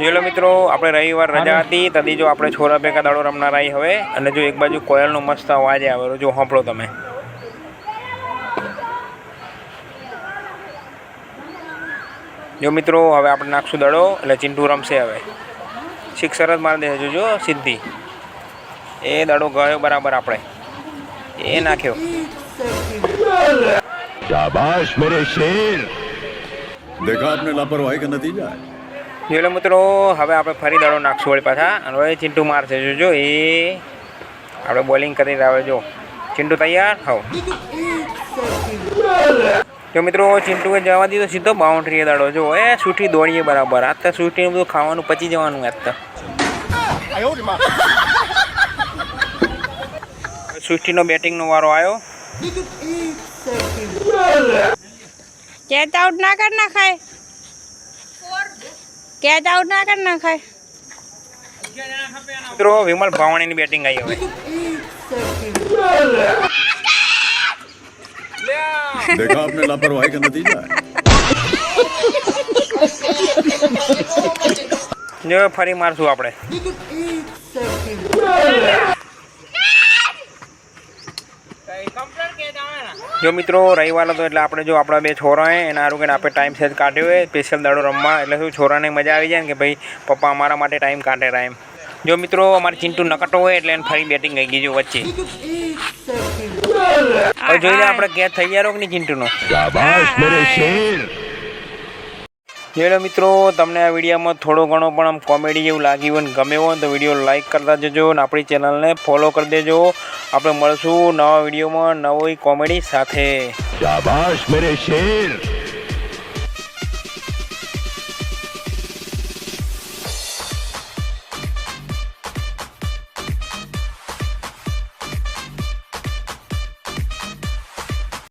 જોઈ મિત્રો આપણે રવિવાર રજા હતી તદી જો આપણે છોરા ભેગા દાડો રમનાર આવી હવે અને જો એક બાજુ કોયલનો મસ્ત અવાજ આવેલો જો સાંભળો તમે। જો મિત્રો હવે આપણે નાખશું દડો એટલે ચિંટુ રમશે હવે સિક્સર જ મારી દેજો જો સીધી એ દડો ગયો બરાબર આપણે એ નાખ્યો शाबाश मेरे शेर देखा आपने लापरवाही का नतीजा જોઈ લો મિત્રો હવે આપણે ફરી દડો નાખશું વળી પાછા અને હવે ચિંટુ મારશે જો એ આપણે બોલિંગ કરી રહ્યા જો ચિંટુ તૈયાર હોવ જો મિત્રો ચિંટુએ જવા દીધો સીધો બાઉન્ડ્રીએ દડો જો એ સૂઠી દોડીએ બરાબર આજ તો સૂઠીને બધું ખાવાનું પચી જવાનું આજ તો સૃષ્ટિનો બેટિંગનો વારો આવ્યો कैच आउट ना करना खाए कैच आउट ना करना खाए મિત્રો વિમલ ભાવણીની બેટિંગ આવી હવે देखा आपने लापरवाही का नतीजा જો ફરી મારશું આપણે જો મિત્રો રવિવાર હતો એટલે આપણે જો આપણા બે છોરા હે એના હારું કે આપણે ટાઈમ સેટ કાઢ્યો હોય સ્પેશિયલ દાડો રમવા એટલે શું છોરાને મજા આવી જાય ને કે ભાઈ પપ્પા અમારા માટે ટાઈમ કાઢે રહ્યા એમ। જો મિત્રો અમારે ચિંટુ નકટો હોય એટલે એને ફરી બેટિંગ આવી ગઈ જો વચ્ચે હવે જોઈને આપણે કેચ થઈ ગયા કે નહીં ચિંટુનો शाबाश मेरे शेर જોઈ લો મિત્રો તમને આ વિડીયોમાં થોડો ઘણો પણ આમ કોમેડી જેવું લાગ્યું હોય ને ગમે હોય તો વિડીયો લાઇક કરતા જજો અને આપણી ચેનલને ફોલો કરી દેજો। આપણે મળશું નવા વિડીયોમાં નવી કોમેડી સાથે। शाबाश मेरे शेर।